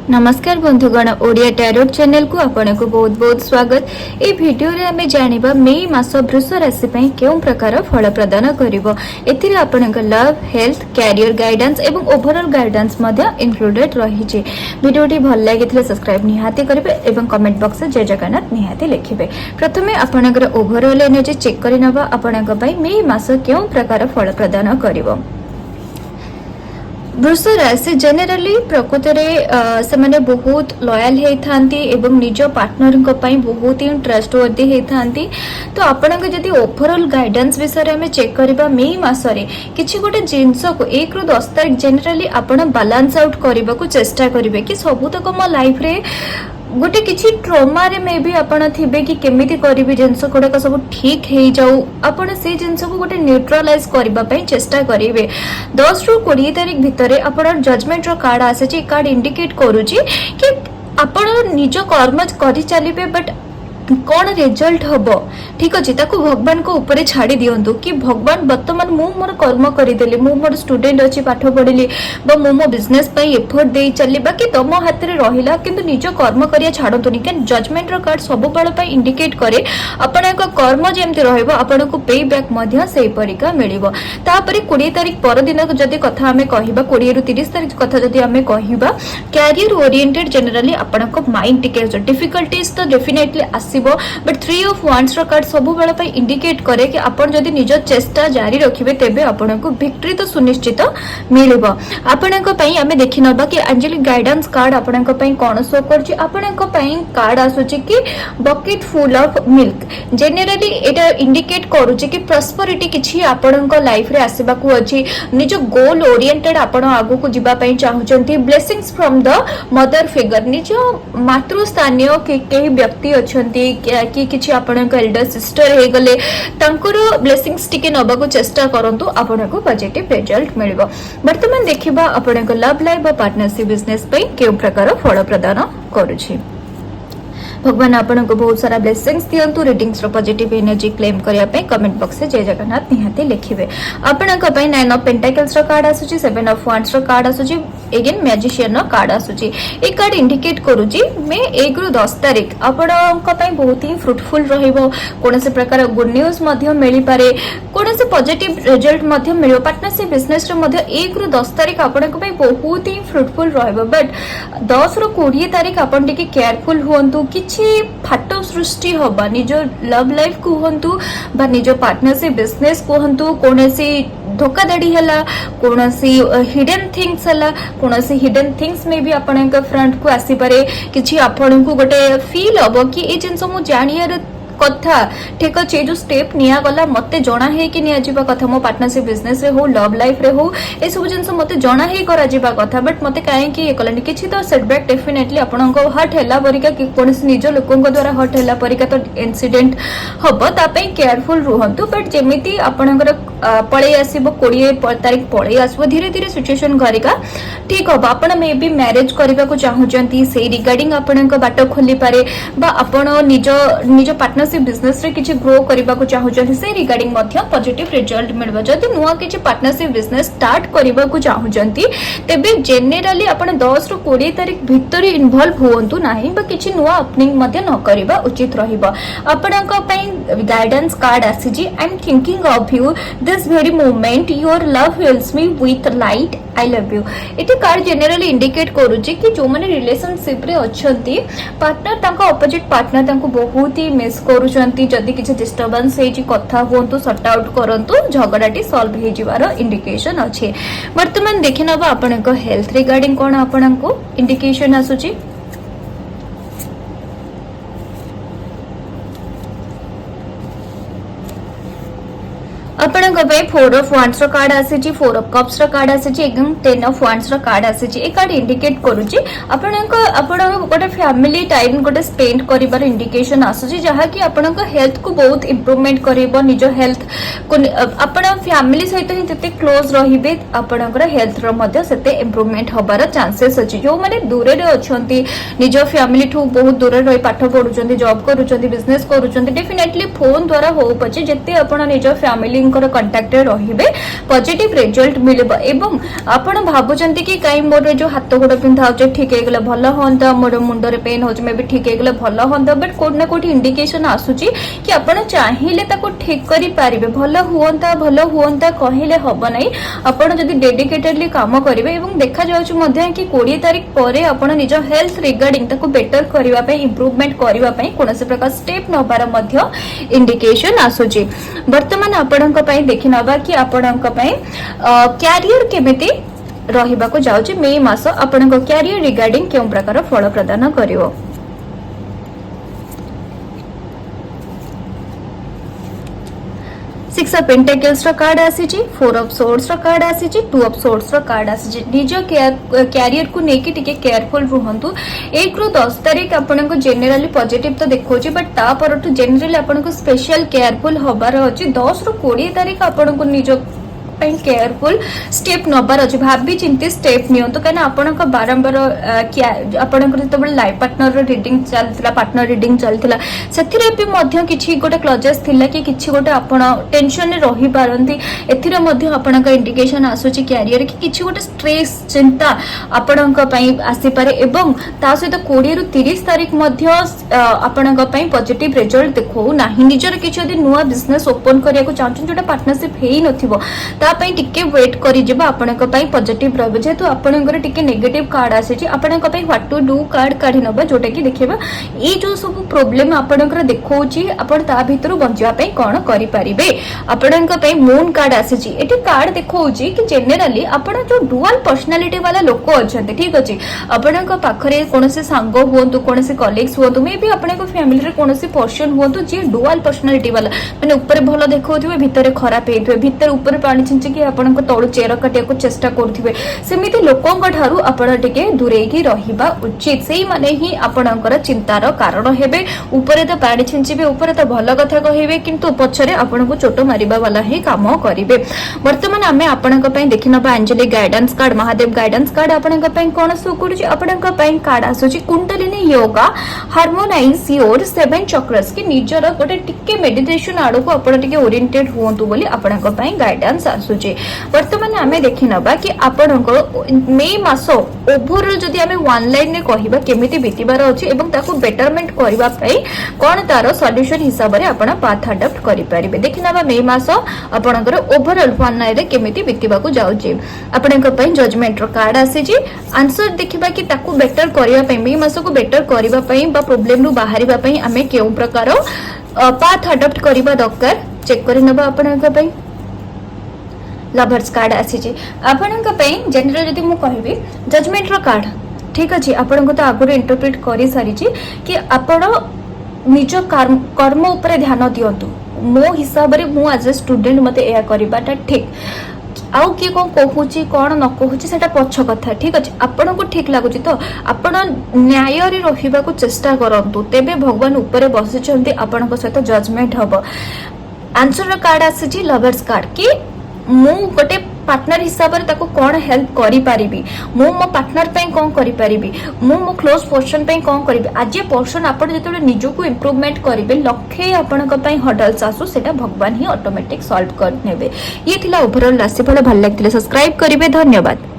नमस्कार बंधुगण Odia tarot channel को आपन को बहुत बहुत स्वागत। ए वीडियो रे हमें जानिबा मे मास वृष राशि पई केउ प्रकार फल प्रदान करिवो। एथिरे आपन को लव, हेल्थ, कैरियर गाइडेंस एवं ओवरऑल गाइडेंस मध्ये इंक्लूडेड रही छि। वीडियोटी भल लागिथिले सब्सक्राइब निहाती करिवे एवं कमेंट बॉक्स में जय जगन्नाथ निहाती लिखिबे। प्रथमे आपन को ओवरऑल एनर्जी चेक करि नबा आपन को पई मे मास केउ प्रकार फल प्रदान करिवो। वृष राशि जेनेराली प्रकृत से बहुत लॉयल होती एवं निज पार्टनर बहुत ही ट्रस्टवर्दी होती। तो आपण जदि ओवरऑल गाइडेंस विषय में चेक करबा मे मासरे किछि गोटे जिंस को 1 ରୁ 10 तारिख जेनेराली आपण बैलेंस आउट करबा को चेष्टा करिवे कि सबुतक मो लाइफ रे गोटे किछि ट्रॉमा रे मे भी आपण थिबे कि केमिति करिवि जिंस गुड़ाक सब ठीक हो जाऊ आपण से जिंस को गोटे न्यूट्रलाइज करबा पई चेष्टा करिवे। 10 ରୁ 20 तारिख भितरे आपण जजमेंट रो कार्ड आसे छि। कार्ड इंडिकेट करूची कि आपण निज कर्म करि चलिबे बट कौन रिजल्ट हबो ठीक अच्छे ताकू भगवान को ऊपर छाड़ी दियंतु कि भगवान वर्तमान मु मोर कर्म करिदेली मु मोर स्टूडेंट अच्छी पाठ पढ़िली बा मु मो बिजनेस पई एफर्ट दे चली बाकी तम हाथ रे रहिला किंतु निज कर्म करिया छाडंतुनी कि जजमेंट रो कार्ड सब बेल पई इंडिकेट करे आपण एक कर्म जेमति रहइबो आपण को पे बैक मध्य सेही परिका मिलिबो। तापरे 20 तारिख पर दिन जदी कथा हमें कहिबा 20 ରୁ 30 तारिख कथा जदी हमें कहिबा कैरियर ओरिएंटेड जेनरली आपण को माइंड टिके डिफिकल्टीज तो डेफिनेटली बट 3 ऑफ वांड्स रो कार्ड सब बेला पे इंडिकेट करे कि आपण जदि निज चेष्टा जारी रखिबे तेबे आपण को विक्ट्री तो सुनिश्चित मिलिबो। आपण को पई हमें देखि नबा कि एंजेलिक गाइडेंस कार्ड आपण को पई कोन शो करछि। आपण को पई कार्ड आसुछि कि bucket full of milk generally Etah indicate करूछि कि प्रॉस्पेरिटी किछि आपण को लाइफ रे आसीबा को अछि निज गोल ओरिएंटेड आपण आगु को जिबा पई चाहुचंती blessings from the mother figure निज मातृ स्थानीय के व्यक्ति अछंती कि किछि आपण को एल्डर सिस्टर हे गले तांकर ब्लेसिंग्स टिके नबा को चेष्टा करंतु आपण को पॉजिटिव रिजल्ट मिलिबो। वर्तमान देखिबा आपण को लव लाइफ और पार्टनरशिप बिजनेस पे केउ प्रकार फल प्रदान करूछि। भगवान आपण को बहुत सारा ब्लेसिंग्स दियंतु। रीडिंग्स रो पॉजिटिव एनर्जी क्लेम करिया पे कमेंट बॉक्स से जय जगन्नाथ निहाती लिखिबे। आपण को पई 9 ऑफ पेंटाकल्स रो कार्ड आसुची 7 ऑफ वांड्स रो कार्ड आसुची अगेन मैजिशियन रो कार्ड आसुची। ए कार्ड इंडिकेट करूची मे 1 ରୁ 10 तारिख आपण को पई बहुत ही फ्रूटफुल रहिबो। कोनसे प्रकार गुड न्यूज मध्ये मिली पारे कोनसे पॉजिटिव रिजल्ट मध्ये मिलियो। पार्टनरशिप बिजनेस रे मध्ये 1 ରୁ 10 तारिख आपण को पई बहुत ही फ्रूटफुल रहिबो बट 10 ରୁ 20 तारिख आपण टिके केयरफुल होंतु कि फाटो सृष्टि हबा निज लव लाइफ कहतु बा निज पार्टनरशिप बिजनेस कहतु कोनसी धोखाधड़ी हला कोनसी हिडन थिंग्स हला कोनसी हिडन थिंग्स में भी आपण फ्रंट को आसी पारे किछि आपण को गोटे फील हबो कि ए जिंस मु जानियर कथा ठीक अच्छे जो स्टेप निया गला मते जना है कि निया जीवा कथा मो पार्टनरशिप बिजनेस रे हो लव लाइफ रे हो ए सब जिंस मते जना है करा जीवा कथा बट मते काहे कि ए कलानी किछि तो सेटबैक डेफिनेटली आपन को हर्ट हैला परिका कि कोनस निज लोकन को द्वारा हर्ट हैला परिका तो इंसिडेंट हबो ता पई केयरफुल रहंतु बट जेमिति आपनकर पळे आसीबो 20 तारिख पळे आसीबो धीरे धीरे सिचुएशन गरिका ठीक हबो। आपन मे भी मैरिज करबा को चाहुचंती से रिगार्डिंग आपन को बाट खोली पारे बा आपन निज निज पार्टनरशिप बिजनेस रे किछि ग्रो करबा को चाहुचंती से रिगार्डिंग मध्य पॉजिटिव रिजल्ट मिलबो। जदि नुवा किछि पार्टनरशिप बिजनेस स्टार्ट करबा को चाहुचंती तेबे जेनरली आपन 10 ରୁ 20 तारिख भितर इन्वॉल्व होंतु नाही बा किछि नुवा ओपनिंग मध्य न करबा उचित रहिबो। आपन को पई गाइडेंस कार्ड आसीजी I am thinking of you this very moment your love fills me with light I love you. इति कार्ड जेनरली इंडिकेट करूची कि जो माने रिलेशनशिप रे अछंती पार्टनर तांको ऑपोजिट पार्टनर तांको बहुत ही मिस करूचंती जदी किछि डिस्टर्बेंस हे जी कथा होंतु सॉर्ट आउट करंतु झगड़ाटी सॉल्व हे जिवारो इंडिकेशन अछि। वर्तमान देखिनबा आपण को हेल्थ रिगार्डिंग कोन आपण को इंडिकेशन आसुची। आपण को पे 4 ऑफ वांड्स रो कार्ड आसीची 4 ऑफ कप्स रो कार्ड आसीची एकदम 10 ऑफ वांड्स रो कार्ड आसीची। ए कार्ड इंडिकेट करूची आपण गोटे फैमिली टाइम गोटे स्पेंड करिबार इंडिकेशन आसुची जहा कि आपण को हेल्थ को बहुत इंप्रूवमेंट करिबो। निज हेल्थ को आपण फैमिली सहित ही जते क्लोज रहिबे आपण को हेल्थ रो मध्ये सेते इंप्रूवमेंट होबार चांसेस अछि। जो माने दूरे रे अछंती निज फैमिली ठू बहुत दूरे रहि पाठ पढुचंती जॉब करूचंती बिजनेस करूचंती डेफिनेटली फोन द्वारा हो पछे जते आपण निज फैमिली कनेक्शन कंटाक्ट रे रहिबे पॉजिटिव रिजल्ट मिलबो एवं आपण भाबुचंती कि काई मोर जो हाथ गोड़ पिंधा हो ठीक हेगला भल होंता मोर मुंड रे पेन हो मे भी ठीक हेगला भल होंता बट कोड ना कोड इंडिकेशन आसुची कि आपण चाहिए ताको ठीक करि पारिबे भल हुअंता कहिले हबो नै आपण जदी डेडिकेटेडली काम करिवे एवं देखा जाउछु मध्ये कि 20 तारिख परे आपण निज हेल्थ रिगार्डिंग ताको बेटर करिवा पे इंप्रूवमेंट करिवा पे कोनसे प्रकार स्टेप नबार मध्ये इंडिकेशन आसुची वर्तमान आपणक पई देखि नबा कि आपणक पई कैरियर केमिति रहिबा को जाउची मे मास आपणक कैरियर रिगार्डिंग केउ प्रकार फल प्रदान करिवो सिक्स ऑफ पेंटेकल्स रो कार्ड आसी छी 4 ऑफ सोर्ड्स रो कार्ड आसी छी 2 ऑफ सोर्ड्स रो कार्ड आसी छी निज कैरियर को नेकी टिके केयरफुल रहंतु 1 रु 10 तारिख आपन को जनरली पॉजिटिव तो देखो छी बट ता परटु जनरली आपन को स्पेशल केयरफुल होबार अछि 10 रु 20 तारिख आपन को निज केयरफुल स्टेप नबार अछि भाबी चिंती स्टेप नियंतु कना आपन को बारंबार आपन को जतबे लाइफ पार्टनर रीडिंग चलथिला पार्टनर रीडिंग चलथिला सेथिरे भी मध्य किछि गोटे क्लजेस थिला कि किछि गोटे आपन टेंशन ने रही पारंती एथिरे मध्य आपन का इंडिकेशन आसुची कैरियर कि किछि गोटे स्ट्रेस चिंता आपन का पई आसी पारे एवं ता सहित 20 रु 30 तारिख मध्य आपन का पई पॉजिटिव रिजल्ट देखो नाही निजर किछि यदि नुवा बिजनेस ओपन करिया को चाहछन जोटा पार्टनरशिप हेई नथिबो तापई टिके वेट करि जेबा आपनक पई पॉजिटिव रहबे जेतु आपनकर टिके नेगेटिव कार्ड आसे छी आपनक पई व्हाट टू डू कार्ड काढी नबा जोटा कि देखिबा ई जो सब प्रॉब्लम आपनकर देखौची आपन ता भितरु बंचिबा पई कोन करि परिबे आपनक पई मून कार्ड आसे छी एटी कार्ड देखौची कि जनरली आपन जो डुअल पर्सनालिटी वाला लोक अछंते ठीक अछि आपनक पाखरे कोनसे सांग होंतु कोनसे कलीग्स होंतु मे भी आपनक फैमिली रे कोनसे पर्सन होंतु जे डुअल पर्सनालिटी वाला माने ऊपर भलो देखौथिबे भितरे खराब हेथुबे भितर ऊपर पानी छिंची कि आपन को तळु चेर कटिया को चेष्टा करथिबे सेमिति लोकंक ठारू आपन टिके दूरे की रहिबा उचित सेही माने ही आपनकर चिंतार कारण हेबे ऊपरे तो पानी छिंचीबे ऊपरे तो भलो कथा कहिबे किंतु पछरे आपन को चोट मारिबा वाला ही काम करिवे वर्तमान आमे आपनक पई देखिनबा angelic guidance card Mahadev guidance card आपनक पई कोन सो करूची आपनक पई कार्ड आसुची कुंडलिनी योगा हार्मोनाइज योर 7 चक्रस कि निजर गोटे टिके मेडिटेशन आडो को आपन टिके ओरिएंटेड होंतु बोली आपनक पई गाइडेंस आसुची वर्तमान आमे देखि नबा कि आपनक मे मास ओवरऑल जदि आमे वन लाइन ने कहिबा केमिति बितिबार अछि एवं ताको बेटरमेंट करबा पई कोन तार सॉल्यूशन हिसाब रे आपण पाथ अडॉप्ट करि परिबे देखि नबा मे मास आपनकर ओवरऑल वन लाइन रे केमिति बितिबा को जाउची आपनक पई जजमेंट रो कार्ड आसी छी आंसर देखिबा कि ताको बेटर करिया पई मे मास को बेटर करिबा पई बा प्रॉब्लम नु बाहरिबा पई आमे केउ प्रकार पाथ अडॉप्ट करिबा दरकार चेक करि नबा आपनक पई लवर्स कार्ड आसी छी आपनक पई जनरल जदि मु कहबी जजमेंट रो कार्ड ठीक अछि आपन को तो आगु इंटरप्रेट करि सारी छी कि आपण निज कर्म ऊपर ध्यान दियंतु मो हिसाब रे मु एज ए स्टूडेंट मते एया करिबाटा ठीक आउ किए कौन कहूची कौन न कहूची सेटा पछ कथा ठीक अछि आपन को ठीक लागुची तो आपन न्याय रे रहिबा को चेष्टा करंतु तेबे भगवान ऊपर बसिचंती आपन को सहित जजमेंट हबो आंसर कार्ड आसी छी लवर्स कार्ड कि मु गोटे पार्टनर हिसाब रे ताको कोन हेल्प करि पारिबी मु मो पार्टनर पे कोन करि पारिबी मु मो क्लोज पर्सन पे कोन करिबी आज ये पर्सन आपण जेतोले निजो को इंप्रूवमेंट करिबे लक्ष्य आपण को पई हडल्स आसु सेटा भगवान ही ऑटोमेटिक सॉल्व कर नेबे ये थिला ओवरऑल राशिफल भल लागतिले सब्सक्राइब करिवे धन्यवाद।